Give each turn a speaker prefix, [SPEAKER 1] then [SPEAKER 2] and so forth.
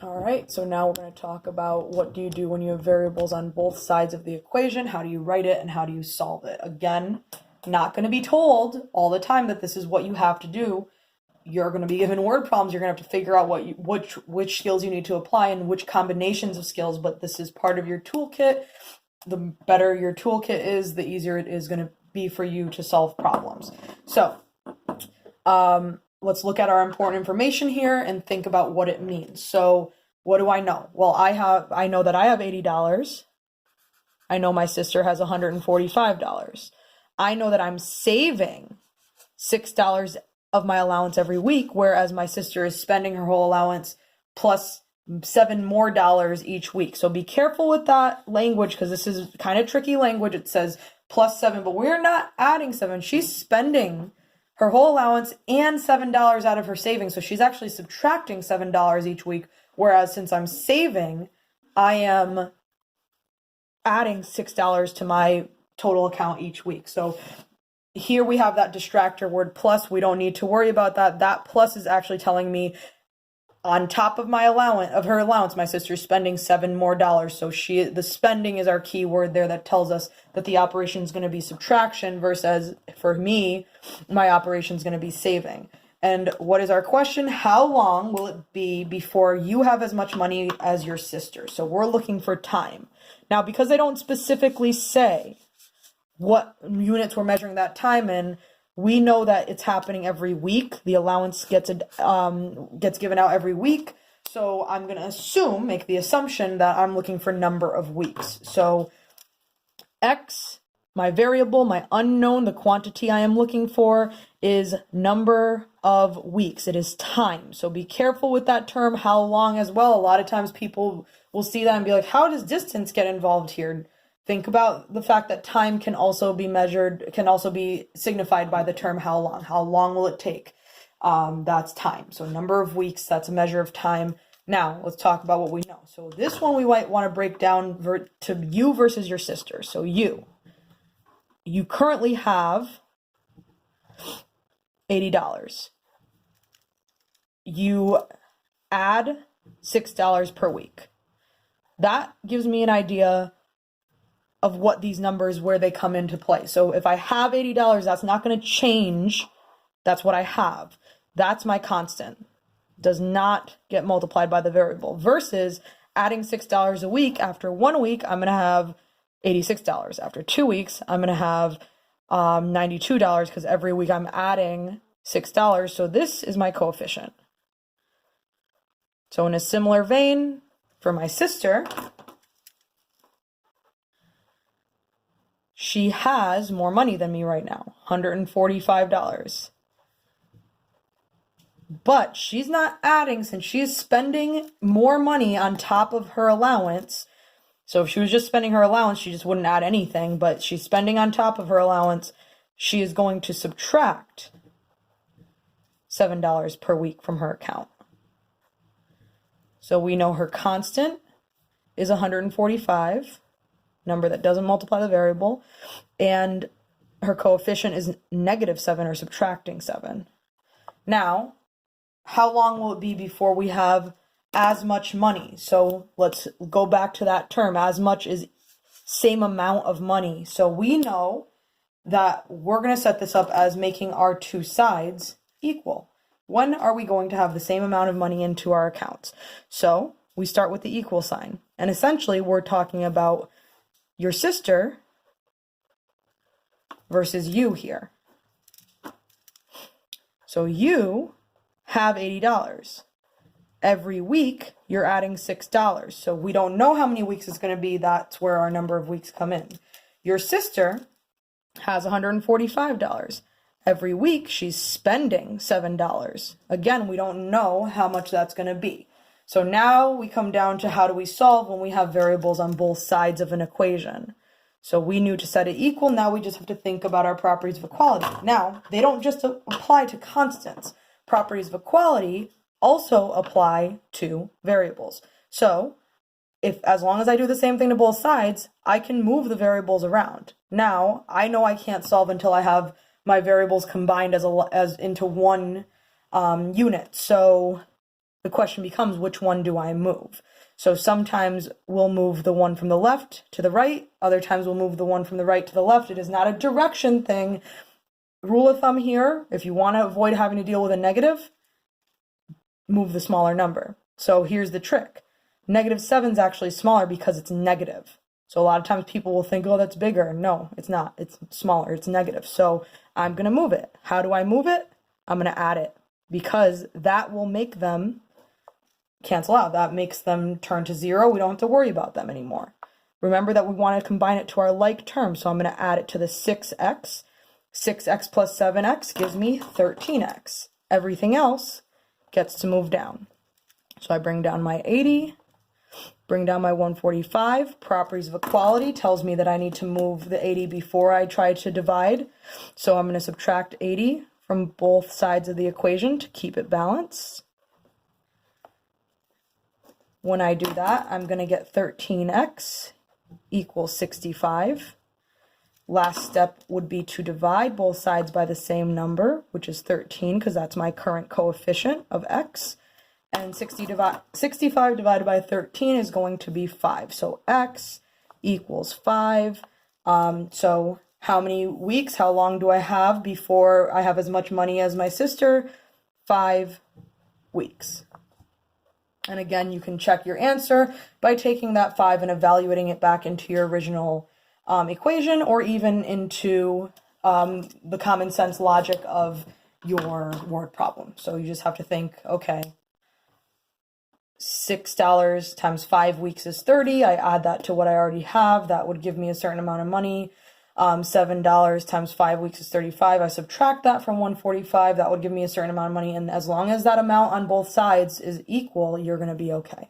[SPEAKER 1] All right, so now we're going to talk about what do you do when you have variables on both sides of the equation? How do you write it and how do you solve it? Again, not going to be told all the time that this is what you have to do. You're going to be given word problems. You're going to have to figure out which skills you need to apply and which combinations of skills, but this is part of your toolkit. The better your toolkit is, the easier it is going to be for you to solve problems. So, let's look at our important information here and think about what it means. So what do I know? Well, I know that I have $80. I know my sister has $145. I know that I'm saving $6 of my allowance every week, whereas my sister is spending her whole allowance plus $7 more each week. So be careful with that language because this is kind of tricky language. It says plus 7, but we're not adding 7. She's spending her whole allowance and $7 out of her savings. So she's actually subtracting $7 each week. Whereas since I'm saving, I am adding $6 to my total account each week. So here we have that distractor word plus. We don't need to worry about that. That plus is actually telling me on top of my allowance, of her allowance, my sister's spending $7 more. So the spending is our key word there that tells us that the operation is going to be subtraction versus for me, my operation is going to be saving. And what is our question? How long will it be before you have as much money as your sister? So we're looking for time. Now, because they don't specifically say what units we're measuring that time in, we know that it's happening every week. The allowance gets given out every week. So I'm going to make the assumption that I'm looking for number of weeks. So X, my variable, my unknown, the quantity I am looking for is number of weeks. It is time. So be careful with that term, how long as well. A lot of times people will see that and be like, how does distance get involved here? Think about the fact that time can also be measured, can also be signified by the term how long. How long will it take? That's time. So number of weeks, that's a measure of time. Now, let's talk about what we know. So this one we might want to break down to you versus your sister. So you currently have $80. You add $6 per week. That gives me an idea of what these numbers, where they come into play. So if I have $80, that's not going to change. That's what I have. That's my constant. Does not get multiplied by the variable. Versus adding $6 a week. After 1 week, I'm going to have $86. After 2 weeks, I'm going to have $92 because every week I'm adding $6. So this is my coefficient. So in a similar vein, for my sister, she has more money than me right now, $145. But she's not adding, since she's spending more money on top of her allowance. So if she was just spending her allowance, she just wouldn't add anything, but she's spending on top of her allowance. She is going to subtract $7 per week from her account. So we know her constant is 145, number that doesn't multiply the variable, and her coefficient is -7 or subtracting 7. Now, how long will it be before we have as much money? So let's go back to that term. As much is same amount of money. So we know that we're going to set this up as making our two sides equal. When are we going to have the same amount of money into our accounts? So we start with the equal sign. And essentially, we're talking about your sister versus you here. So you have $80. Every week, you're adding $6. So we don't know how many weeks it's going to be. That's where our number of weeks come in. Your sister has $145. Every week, she's spending $7. Again, we don't know how much that's going to be. So now we come down to how do we solve when we have variables on both sides of an equation. So we knew to set it equal. Now we just have to think about our properties of equality. Now, they don't just apply to constants. Properties of equality also apply to variables. So as long as I do the same thing to both sides, I can move the variables around. Now, I know I can't solve until I have my variables combined as into one unit. So the question becomes, which one do I move? So sometimes we'll move the one from the left to the right. Other times we'll move the one from the right to the left. It is not a direction thing. Rule of thumb here, if you want to avoid having to deal with a negative, move the smaller number. So here's the trick. -7 is actually smaller because it's negative. So a lot of times people will think, oh, that's bigger. No, it's not. It's smaller. It's negative. So I'm going to move it. How do I move it? I'm going to add it because that will make them cancel out. That makes them turn to 0. We don't have to worry about them anymore. Remember that we want to combine it to our like term. So I'm going to add it to the 6x. 6x plus 7x gives me 13x. Everything else gets to move down. So I bring down my 80, bring down my 145. Properties of equality tells me that I need to move the 80 before I try to divide. So I'm going to subtract 80 from both sides of the equation to keep it balanced. When I do that, I'm going to get 13x equals 65. Last step would be to divide both sides by the same number, which is 13, because that's my current coefficient of x. And 65 divided by 13 is going to be 5. So x equals 5. So how many weeks, how long do I have before I have as much money as my sister? 5 weeks. And again, you can check your answer by taking that 5 and evaluating it back into your original equation, or even into the common sense logic of your word problem. So you just have to think, okay, $6 times 5 weeks is 30. I add that to what I already have. That would give me a certain amount of money. $7 times 5 weeks is 35. I subtract that from 145. That would give me a certain amount of money. And as long as that amount on both sides is equal, you're going to be okay.